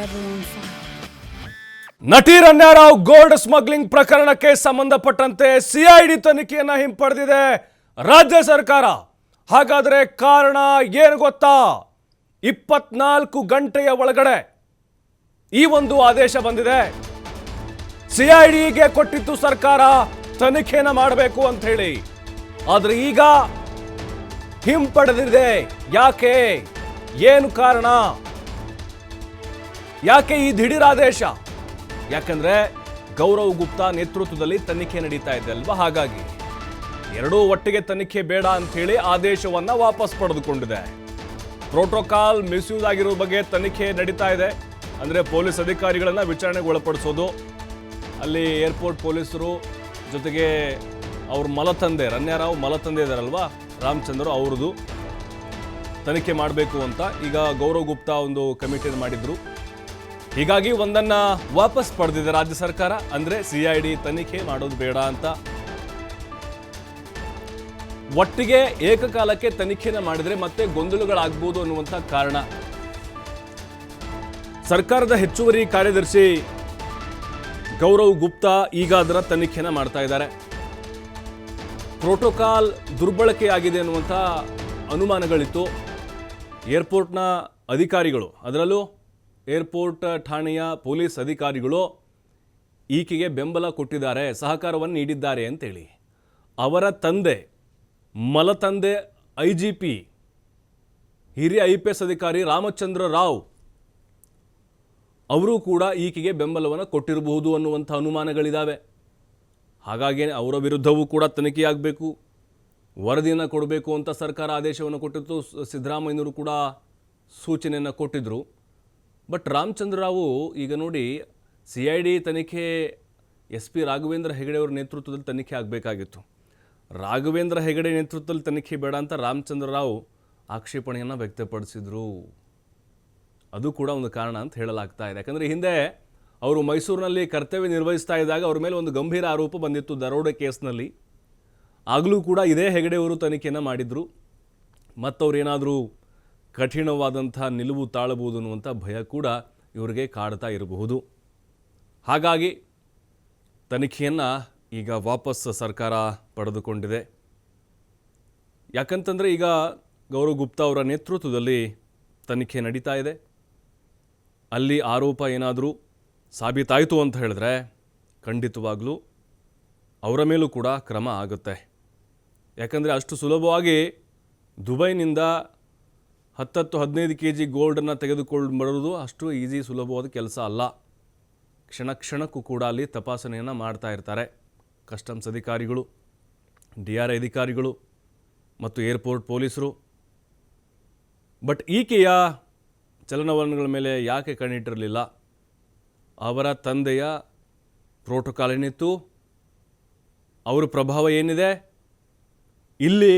everyone fine. ನಟಿ ರಣ್ಯಾರಾವ್ gold smuggling ಪ್ರಕರಣಕ್ಕೆ ಸಂಬಂಧಪಟ್ಟಂತೆ ಸಿಐಡಿ ತನಿಖೆಯನ್ನ ಹಿಂಪಡೆದಿದೆ ರಾಜ್ಯ ಸರ್ಕಾರ. ಹಾಗಾದ್ರೆ ಕಾರಣ ಏನು ಗೊತ್ತಾ? 24 ಗಂಟೆಯ ಒಳಗಡೆ ಈ ಒಂದು ಆದೇಶ ಬಂದಿದೆ. ಸಿಐಡಿಗೆ ಕೊಟ್ಟಿತ್ತು ಸರ್ಕಾರ ತನಿಖೆನ ಮಾಡಬೇಕು ಅಂತ ಹೇಳಿ. ಆದ್ರೆ ಈಗ ಹಿಂಪಡೆದಿದೆ. ಯಾಕೆ? ಏನು ಕಾರಣ? ಯಾಕೆ ಈ ದಿಢೀರ್ ಆದೇಶ? ಯಾಕಂದ್ರೆ ಗೌರವ್ ಗುಪ್ತಾ ನೇತೃತ್ವದಲ್ಲಿ ತನಿಖೆ ನಡೀತಾ ಇದೆ ಅಲ್ವಾ, ಹಾಗಾಗಿ ಎರಡೂ ಒಟ್ಟಿಗೆ ತನಿಖೆ ಬೇಡ ಅಂತ ಹೇಳಿ ಆದೇಶವನ್ನ ವಾಪಸ್ ಪಡೆದುಕೊಂಡಿದೆ. ಪ್ರೋಟೋಕಾಲ್ ಮಿಸ್ಯೂಸ್ ಆಗಿರೋ ಬಗ್ಗೆ ತನಿಖೆ ನಡೀತಾ ಇದೆ. ಅಂದ್ರೆ ಪೊಲೀಸ್ ಅಧಿಕಾರಿಗಳನ್ನ ವಿಚಾರಣೆಗೆ ಒಳಪಡಿಸೋದು, ಅಲ್ಲಿ ಏರ್ಪೋರ್ಟ್ ಪೊಲೀಸರು ಜೊತೆಗೆ ಅವ್ರ ಮಲತಂದೆ ರಣ್ಯಾರಾವ್ ಮಲತಂದೆ ಇದಾರಲ್ವಾ ರಾಮಚಂದ್ರ, ಅವ್ರದ್ದು ತನಿಖೆ ಮಾಡಬೇಕು ಅಂತ ಈಗ ಗೌರವ್ ಗುಪ್ತಾ ಒಂದು ಕಮಿಟಿಯನ್ನು ಮಾಡಿದ್ರು. ಹೀಗಾಗಿ ಒಂದನ್ನ ವಾಪಸ್ ಪಡೆದಿದೆ ರಾಜ್ಯ ಸರ್ಕಾರ. ಅಂದ್ರೆ ಸಿಐಡಿ ತನಿಖೆ ಮಾಡೋದು ಬೇಡ ಅಂತ, ಒಟ್ಟಿಗೆ ಏಕಕಾಲಕ್ಕೆ ತನಿಖೆನ ಮಾಡಿದ್ರೆ ಮತ್ತೆ ಗೊಂದಲಗಳಾಗಬಹುದು ಅನ್ನುವಂಥ ಕಾರಣ. ಸರ್ಕಾರದ ಹೆಚ್ಚುವರಿ ಕಾರ್ಯದರ್ಶಿ ಗೌರವ್ ಗುಪ್ತಾ ಈಗ ಅದರ ತನಿಖೆನ ಮಾಡ್ತಾ ಇದ್ದಾರೆ. ಪ್ರೋಟೋಕಾಲ್ ದುರ್ಬಳಕೆಯಾಗಿದೆ ಅನ್ನುವಂಥ ಅನುಮಾನಗಳಿತ್ತು. ಏರ್ಪೋರ್ಟ್ನ ಅಧಿಕಾರಿಗಳು, ಅದರಲ್ಲೂ ಏರ್ಪೋರ್ಟ್ ಠಾಣೆಯ ಪೊಲೀಸ್ ಅಧಿಕಾರಿಗಳು ಈಕೆಗೆ ಬೆಂಬಲ ಕೊಟ್ಟಿದ್ದಾರೆ, ಸಹಕಾರವನ್ನು ನೀಡಿದ್ದಾರೆ ಅಂತೇಳಿ. ಅವರ ತಂದೆ ಮಲತಂದೆ IGP ಹಿರಿಯ IPS ಅಧಿಕಾರಿ ರಾಮಚಂದ್ರ ರಾವ್ ಅವರು ಕೂಡ ಈಕೆಗೆ ಬೆಂಬಲವನ್ನು ಕೊಟ್ಟಿರಬಹುದು ಅನ್ನುವಂಥ ಅನುಮಾನಗಳಿದ್ದಾವೆ. ಹಾಗಾಗಿ ಅವರ ವಿರುದ್ಧವೂ ಕೂಡ ತನಿಖೆಯಾಗಬೇಕು, ವರದಿಯನ್ನು ಕೊಡಬೇಕು ಅಂತ ಸರ್ಕಾರ ಆದೇಶವನ್ನು ಕೊಟ್ಟಿತ್ತು. ಸಿದ್ದರಾಮಯ್ಯನವರು ಕೂಡ ಸೂಚನೆಯನ್ನು ಕೊಟ್ಟಿದ್ದರು. ಬಟ್ ರಾಮಚಂದ್ರ ರಾವು ಈಗ ನೋಡಿ, CID ತನಿಖೆ SP ರಾಘವೇಂದ್ರ ಹೆಗಡೆ ಅವರ ನೇತೃತ್ವದಲ್ಲಿ ತನಿಖೆ ಆಗಬೇಕಾಗಿತ್ತು. ರಾಘವೇಂದ್ರ ಹೆಗಡೆ ನೇತೃತ್ವದಲ್ಲಿ ತನಿಖೆ ಬೇಡ ಅಂತ ರಾಮಚಂದ್ರ ರಾವ್ ಆಕ್ಷೇಪಣೆಯನ್ನು ವ್ಯಕ್ತಪಡಿಸಿದರು. ಅದು ಕೂಡ ಒಂದು ಕಾರಣ ಅಂತ ಹೇಳಲಾಗ್ತಾ ಇದೆ. ಯಾಕಂದರೆ ಹಿಂದೆ ಅವರು ಮೈಸೂರಿನಲ್ಲಿ ಕರ್ತವ್ಯ ನಿರ್ವಹಿಸ್ತಾ ಇದ್ದಾಗ ಅವ್ರ ಮೇಲೆ ಒಂದು ಗಂಭೀರ ಆರೋಪ ಬಂದಿತ್ತು ದರೋಡೆ ಕೇಸ್ನಲ್ಲಿ. ಆಗಲೂ ಕೂಡ ಇದೇ ಹೆಗಡೆ ಅವರು ತನಿಖೆಯನ್ನು ಮಾಡಿದರು. ಮತ್ತವ್ರೇನಾದರೂ ಕಠಿಣವಾದಂಥ ನಿಲುವು ತಾಳಬಹುದು ಅನ್ನುವಂಥ ಭಯ ಕೂಡ ಇವರಿಗೆ ಕಾಡ್ತಾ ಇರಬಹುದು. ಹಾಗಾಗಿ ತನಿಖೆಯನ್ನು ಈಗ ವಾಪಸ್ ಸರ್ಕಾರ ಪಡೆದುಕೊಂಡಿದೆ. ಯಾಕಂತಂದರೆ ಈಗ ಗೌರವ್ ಗುಪ್ತಾ ಅವರ ನೇತೃತ್ವದಲ್ಲಿ ತನಿಖೆ ನಡೀತಾ ಇದೆ. ಅಲ್ಲಿ ಆರೋಪ ಏನಾದರೂ ಸಾಬೀತಾಯಿತು ಅಂತ ಹೇಳಿದ್ರೆ ಖಂಡಿತವಾಗ್ಲೂ ಅವರ ಮೇಲೂ ಕೂಡ ಕ್ರಮ ಆಗುತ್ತೆ. ಯಾಕಂದರೆ ಅಷ್ಟು ಸುಲಭವಾಗಿ ದುಬೈನಿಂದ 10-15 kg ಗೋಲ್ಡನ್ನು ತೆಗೆದುಕೊಂಡು ಬರೋದು ಅಷ್ಟು ಈಸಿ ಸುಲಭವಾದ ಕೆಲಸ ಅಲ್ಲ. ಕ್ಷಣ ಕ್ಷಣಕ್ಕೂ ಕೂಡ ಅಲ್ಲಿ ತಪಾಸಣೆಯನ್ನು ಮಾಡ್ತಾ ಇರ್ತಾರೆ ಕಸ್ಟಮ್ಸ್ ಅಧಿಕಾರಿಗಳು, DRI ಅಧಿಕಾರಿಗಳು ಮತ್ತು ಏರ್ಪೋರ್ಟ್ ಪೊಲೀಸರು. ಬಟ್ ಈಕೆಯ ಚಲನವಲನಗಳ ಮೇಲೆ ಯಾಕೆ ಕಣ್ಣಿಟ್ಟಿರಲಿಲ್ಲ? ಅವರ ತಂದೆಯ ಪ್ರೋಟೋಕಾಲ್ ಏನಿತ್ತು, ಅವರ ಪ್ರಭಾವ ಏನಿದೆ, ಇಲ್ಲಿ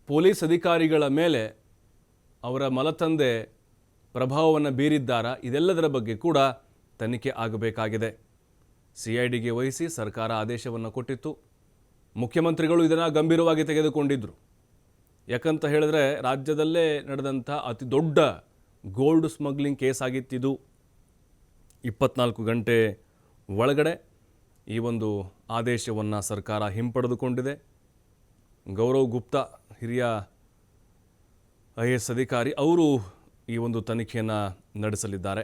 ಪೊಲೀಸ್ ಅಧಿಕಾರಿಗಳ ಮೇಲೆ ಅವರ ಮಲತಂದೆ ಪ್ರಭಾವವನ್ನು ಬೀರಿದ್ದಾರಾ? ಇದೆಲ್ಲದರ ಬಗ್ಗೆ ಕೂಡ ತನಿಖೆ ಆಗಬೇಕಾಗಿದೆ. CIDಗೆ ವಹಿಸಿ ಸರ್ಕಾರ ಆದೇಶವನ್ನು ಕೊಟ್ಟಿತ್ತು. ಮುಖ್ಯಮಂತ್ರಿಗಳು ಇದನ್ನು ಗಂಭೀರವಾಗಿ ತೆಗೆದುಕೊಂಡಿದ್ದರು. ಯಾಕಂತ ಹೇಳಿದ್ರೆ ರಾಜ್ಯದಲ್ಲೇ ನಡೆದಂಥ ಅತಿ ದೊಡ್ಡ ಗೋಲ್ಡ್ ಸ್ಮಗ್ಲಿಂಗ್ ಕೇಸ್ ಆಗಿತ್ತಿದು. 24 ಗಂಟೆ ಒಳಗಡೆ ಈ ಒಂದು ಆದೇಶವನ್ನು ಸರ್ಕಾರ ಹಿಂಪಡೆದುಕೊಂಡಿದೆ. ಗೌರವ್ ಗುಪ್ತಾ ಹಿರಿಯ IAS ಅಧಿಕಾರಿ ಅವರು ಈ ಒಂದು ತನಿಖೆಯನ್ನು ನಡೆಸಲಿದ್ದಾರೆ.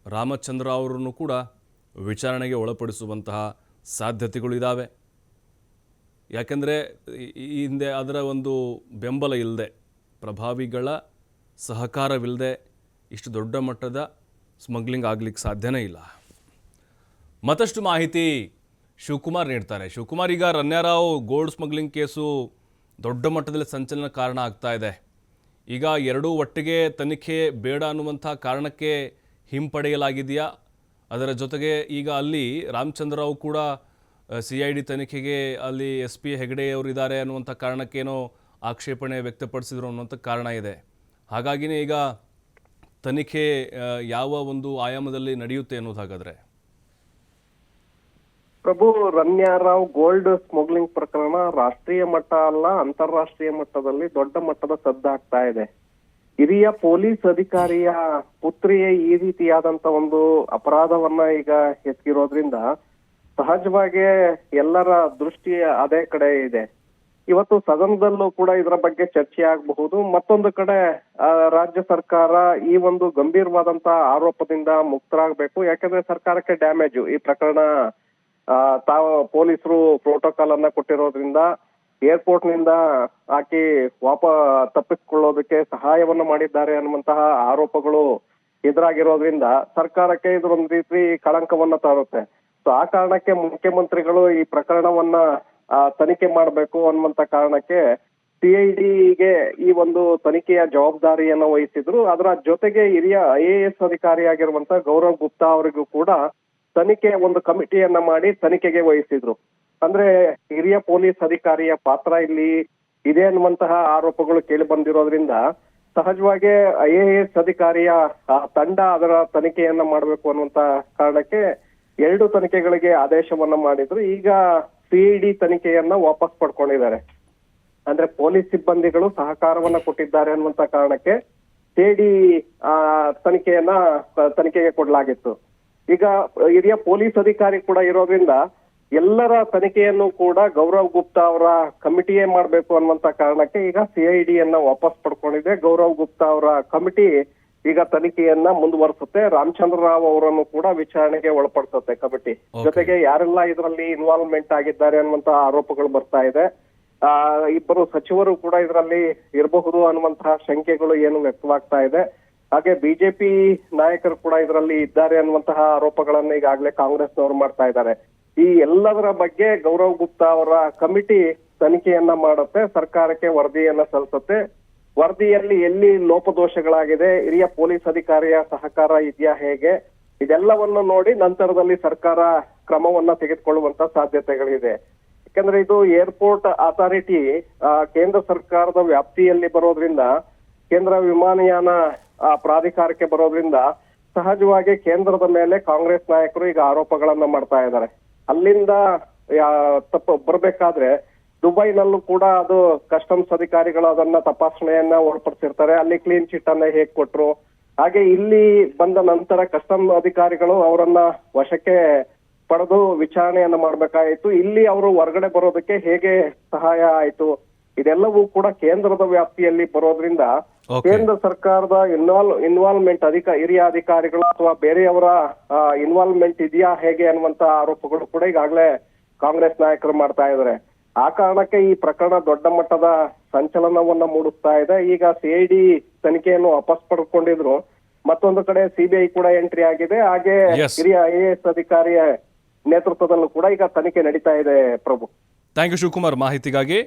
ರಾಮಚಂದ್ರ ಅವರನ್ನು ಕೂಡ ವಿಚಾರಣೆಗೆ ಒಳಪಡಿಸುವಂತಹ ಸಾಧ್ಯತೆಗಳು ಇದ್ದಾವೆ. ಯಾಕೆಂದರೆ ಈ ಹಿಂದೆ ಅದರ ಒಂದು ಬೆಂಬಲ ಇಲ್ಲದೆ, ಪ್ರಭಾವಿಗಳ ಸಹಕಾರವಿಲ್ಲದೆ ಇಷ್ಟು ದೊಡ್ಡ ಮಟ್ಟದ ಸ್ಮಗ್ಲಿಂಗ್ ಆಗಲಿಕ್ಕೆ ಸಾಧ್ಯನೇ ಇಲ್ಲ. ಮತ್ತಷ್ಟು ಮಾಹಿತಿ ಶಿವಕುಮಾರ್ ನೀಡ್ತಾರೆ. ಶಿವಕುಮಾರ್, ಈಗ ರಣ್ಯಾರಾವ್ ಗೋಲ್ಡ್ ಸ್ಮಗ್ಲಿಂಗ್ ಕೇಸು ದೊಡ್ಡ ಮಟ್ಟದಲ್ಲಿ ಸಂಚಲನ ಕಾರಣ ಆಗ್ತಾ ಇದೆ. ಈಗ ಎರಡೂ ಒಟ್ಟಿಗೆ ತನಿಖೆ ಬೇಡ ಅನ್ನುವಂಥ ಕಾರಣಕ್ಕೆ ಹಿಂಪಡೆಯಲಾಗಿದೆಯಾ? ಅದರ ಜೊತೆಗೆ ಈಗ ಅಲ್ಲಿ ರಾಮಚಂದ್ರ ರಾವ್ ಕೂಡ CID ತನಿಖೆಗೆ ಅಲ್ಲಿ SP ಹೆಗಡೆ ಅವರಿದ್ದಾರೆ ಅನ್ನುವಂಥ ಕಾರಣಕ್ಕೇನೋ ಆಕ್ಷೇಪಣೆ ವ್ಯಕ್ತಪಡಿಸಿದ್ರು ಅನ್ನುವಂಥ ಕಾರಣ ಇದೆ. ಹಾಗಾಗಿನೇ ಈಗ ತನಿಖೆ ಯಾವ ಒಂದು ಆಯಾಮದಲ್ಲಿ ನಡೆಯುತ್ತೆ ಅನ್ನೋದಾಗಾದ್ರೆ? ಪ್ರಭು, ರಣ್ಯಾರಾವ್ ಗೋಲ್ಡ್ ಸ್ಮಗ್ಲಿಂಗ್ ಪ್ರಕರಣ ರಾಷ್ಟ್ರೀಯ ಮಟ್ಟ ಅಲ್ಲ, ಅಂತಾರಾಷ್ಟ್ರೀಯ ಮಟ್ಟದಲ್ಲಿ ದೊಡ್ಡ ಮಟ್ಟದ ಸದ್ದಾಗ್ತಾ ಇದೆ. ಹಿರಿಯ ಪೊಲೀಸ್ ಅಧಿಕಾರಿಯ ಪುತ್ರಿಯೇ ಈ ರೀತಿಯಾದಂತ ಒಂದು ಅಪರಾಧವನ್ನ ಈಗ ಎಸಗಿರೋದ್ರಿಂದ ಸಹಜವಾಗಿ ಎಲ್ಲರ ದೃಷ್ಟಿ ಅದೇ ಕಡೆ ಇದೆ. ಇವತ್ತು ಸದನದಲ್ಲೂ ಕೂಡ ಇದರ ಬಗ್ಗೆ ಚರ್ಚೆ ಆಗಬಹುದು. ಮತ್ತೊಂದು ಕಡೆ ರಾಜ್ಯ ಸರ್ಕಾರ ಈ ಒಂದು ಗಂಭೀರವಾದಂತ ಆರೋಪದಿಂದ ಮುಕ್ತರಾಗಬೇಕು. ಯಾಕಂದ್ರೆ ಸರ್ಕಾರಕ್ಕೆ ಡ್ಯಾಮೇಜ್ ಈ ಪ್ರಕರಣ. ತಾವು ಪೊಲೀಸರು ಪ್ರೋಟೋಕಾಲ್ ಅನ್ನ ಕೊಟ್ಟಿರೋದ್ರಿಂದ ಏರ್ಪೋರ್ಟ್ ನಿಂದ ಆಕಿ ತಪ್ಪಿಸಿಕೊಳ್ಳೋದಕ್ಕೆ ಸಹಾಯವನ್ನ ಮಾಡಿದ್ದಾರೆ ಅನ್ನುವಂತಹ ಆರೋಪಗಳು ಎದುರಾಗಿರೋದ್ರಿಂದ ಸರ್ಕಾರಕ್ಕೆ ಇದೊಂದು ರೀತಿ ಕಳಂಕವನ್ನ ತರುತ್ತೆ. ಸೊ ಆ ಕಾರಣಕ್ಕೆ ಮುಖ್ಯಮಂತ್ರಿಗಳು ಈ ಪ್ರಕರಣವನ್ನ ತನಿಖೆ ಮಾಡಬೇಕು ಅನ್ನುವಂತ ಕಾರಣಕ್ಕೆ ಸಿಐಡಿಗೆ ಈ ಒಂದು ತನಿಖೆಯ ಜವಾಬ್ದಾರಿಯನ್ನ ವಹಿಸಿದ್ರು. ಅದರ ಜೊತೆಗೆ ಹಿರಿಯ IAS ಅಧಿಕಾರಿಯಾಗಿರುವಂತ ಗೌರವ್ ಗುಪ್ತಾ ಅವರಿಗೂ ಕೂಡ ತನಿಖೆ ಒಂದು ಕಮಿಟಿಯನ್ನ ಮಾಡಿ ತನಿಖೆಗೆ ವಹಿಸಿದ್ರು. ಅಂದ್ರೆ ಹಿರಿಯ ಪೊಲೀಸ್ ಅಧಿಕಾರಿಯ ಪಾತ್ರ ಇಲ್ಲಿ ಇದೆ ಅನ್ನುವಂತಹ ಆರೋಪಗಳು ಕೇಳಿ ಬಂದಿರೋದ್ರಿಂದ ಸಹಜವಾಗಿ IAS ಅಧಿಕಾರಿಯ ತಂಡ ಅದರ ತನಿಖೆಯನ್ನ ಮಾಡಬೇಕು ಅನ್ನುವಂತ ಕಾರಣಕ್ಕೆ 2 ತನಿಖೆಗಳಿಗೆ ಆದೇಶವನ್ನ ಮಾಡಿದ್ರು. ಈಗ CID ತನಿಖೆಯನ್ನ ವಾಪಸ್ ಪಡ್ಕೊಂಡಿದ್ದಾರೆ. ಅಂದ್ರೆ ಪೊಲೀಸ್ ಸಿಬ್ಬಂದಿಗಳು ಸಹಕಾರವನ್ನ ಕೊಟ್ಟಿದ್ದಾರೆ ಅನ್ನುವಂತ ಕಾರಣಕ್ಕೆ CID ತನಿಖೆಗೆ ಕೊಡಲಾಗಿತ್ತು. ಈಗ ಹಿರಿಯ ಪೊಲೀಸ್ ಅಧಿಕಾರಿ ಕೂಡ ಇರೋದ್ರಿಂದ ಎಲ್ಲರ ತನಿಖೆಯನ್ನು ಕೂಡ ಗೌರವ್ ಗುಪ್ತಾ ಅವರ ಕಮಿಟಿಯೇ ಮಾಡ್ಬೇಕು ಅನ್ನುವಂತ ಕಾರಣಕ್ಕೆ ಈಗ CID ವಾಪಸ್ ಪಡ್ಕೊಂಡಿದೆ. ಗೌರವ್ ಗುಪ್ತಾ ಅವರ ಕಮಿಟಿ ಈಗ ತನಿಖೆಯನ್ನ ಮುಂದುವರಿಸುತ್ತೆ. ರಾಮಚಂದ್ರ ರಾವ್ ಅವರನ್ನು ಕೂಡ ವಿಚಾರಣೆಗೆ ಒಳಪಡಿಸುತ್ತೆ ಕಮಿಟಿ. ಜೊತೆಗೆ ಯಾರೆಲ್ಲ ಇದರಲ್ಲಿ ಇನ್ವಾಲ್ವ್ಮೆಂಟ್ ಆಗಿದ್ದಾರೆ ಅನ್ನುವಂತ ಆರೋಪಗಳು ಬರ್ತಾ ಇದೆ. ಇಬ್ಬರು ಸಚಿವರು ಕೂಡ ಇದರಲ್ಲಿ ಇರಬಹುದು ಅನ್ನುವಂತಹ ಶಂಕೆಗಳು ಏನು ವ್ಯಕ್ತವಾಗ್ತಾ ಇದೆ. ಹಾಗೆ ಬಿಜೆಪಿ ನಾಯಕರು ಕೂಡ ಇದರಲ್ಲಿ ಇದ್ದಾರೆ ಅನ್ನುವಂತಹ ಆರೋಪಗಳನ್ನ ಈಗಾಗಲೇ ಕಾಂಗ್ರೆಸ್ನವರು ಮಾಡ್ತಾ ಇದ್ದಾರೆ. ಈ ಎಲ್ಲದರ ಬಗ್ಗೆ ಗೌರವ್ ಗುಪ್ತಾ ಅವರ ಕಮಿಟಿ ತನಿಖೆಯನ್ನ ಮಾಡುತ್ತೆ, ಸರ್ಕಾರಕ್ಕೆ ವರದಿಯನ್ನ ಸಲ್ಲಿಸುತ್ತೆ. ವರದಿಯಲ್ಲಿ ಎಲ್ಲಿ ಲೋಪದೋಷಗಳಾಗಿದೆ, ಹಿರಿಯ ಪೊಲೀಸ್ ಅಧಿಕಾರಿಯ ಸಹಕಾರ ಇದೆಯಾ, ಹೇಗೆ, ಇದೆಲ್ಲವನ್ನು ನೋಡಿ ನಂತರದಲ್ಲಿ ಸರ್ಕಾರ ಕ್ರಮವನ್ನ ತೆಗೆದುಕೊಳ್ಳುವಂತ ಸಾಧ್ಯತೆಗಳಿದೆ. ಯಾಕಂದ್ರೆ ಇದು ಏರ್ಪೋರ್ಟ್ ಅಥಾರಿಟಿ ಕೇಂದ್ರ ಸರ್ಕಾರದ ವ್ಯಾಪ್ತಿಯಲ್ಲಿ ಬರೋದ್ರಿಂದ, ಕೇಂದ್ರ ವಿಮಾನಯಾನ ಪ್ರಾಧಿಕಾರಕ್ಕೆ ಬರೋದ್ರಿಂದ ಸಹಜವಾಗಿ ಕೇಂದ್ರದ ಮೇಲೆ ಕಾಂಗ್ರೆಸ್ ನಾಯಕರು ಈಗ ಆರೋಪಗಳನ್ನ ಮಾಡ್ತಾ ಇದ್ದಾರೆ. ಅಲ್ಲಿಂದ ತಪ್ಪು ಬರ್ಬೇಕಾದ್ರೆ ದುಬೈನಲ್ಲೂ ಕೂಡ ಅದು ಕಸ್ಟಮ್ಸ್ ಅಧಿಕಾರಿಗಳು ಅದನ್ನ ತಪಾಸಣೆಯನ್ನ ಒಳಪಡಿಸಿರ್ತಾರೆ. ಅಲ್ಲಿ ಕ್ಲೀನ್ ಚಿಟ್ ಅನ್ನ ಹೇಗ್ ಕೊಟ್ರು, ಹಾಗೆ ಇಲ್ಲಿ ಬಂದ ನಂತರ ಕಸ್ಟಮ್ ಅಧಿಕಾರಿಗಳು ಅವರನ್ನ ವಶಕ್ಕೆ ಪಡೆದು ವಿಚಾರಣೆಯನ್ನ ಮಾಡ್ಬೇಕಾಯ್ತು. ಇಲ್ಲಿ ಅವರು ಹೊರಗಡೆ ಬರೋದಕ್ಕೆ ಹೇಗೆ ಸಹಾಯ ಆಯ್ತು, ಇದೆಲ್ಲವೂ ಕೂಡ ಕೇಂದ್ರದ ವ್ಯಾಪ್ತಿಯಲ್ಲಿ ಬರೋದ್ರಿಂದ ಕೇಂದ್ರ ಸರ್ಕಾರದ ಇನ್ವಾಲ್ವ್ಮೆಂಟ್ ಹಿರಿಯ ಅಧಿಕಾರಿಗಳು ಅಥವಾ ಬೇರೆಯವರ ಇನ್ವಾಲ್ವ್ಮೆಂಟ್ ಇದೆಯಾ ಹೇಗೆ ಅನ್ನುವಂತ ಆರೋಪಗಳು ಕೂಡ ಈಗಾಗಲೇ ಕಾಂಗ್ರೆಸ್ ನಾಯಕರು ಮಾಡ್ತಾ ಇದ್ದಾರೆ. ಆ ಕಾರಣಕ್ಕೆ ಈ ಪ್ರಕರಣ ದೊಡ್ಡ ಮಟ್ಟದ ಸಂಚಲನವನ್ನ ಮೂಡಿಸ್ತಾ ಇದೆ. ಈಗ CID ತನಿಖೆಯನ್ನು ವಾಪಸ್ ಪಡ್ಕೊಂಡಿದ್ರು, ಮತ್ತೊಂದು ಕಡೆ CBI ಕೂಡ ಎಂಟ್ರಿ ಆಗಿದೆ. ಹಾಗೆ ಹಿರಿಯ IAS ಅಧಿಕಾರಿಯ ನೇತೃತ್ವದಲ್ಲೂ ಕೂಡ ಈಗ ತನಿಖೆ ನಡೀತಾ ಇದೆ. ಪ್ರಭು, ಥ್ಯಾಂಕ್ ಯು ಶಿವಕುಮಾರ್ ಮಾಹಿತಿಗಾಗಿ.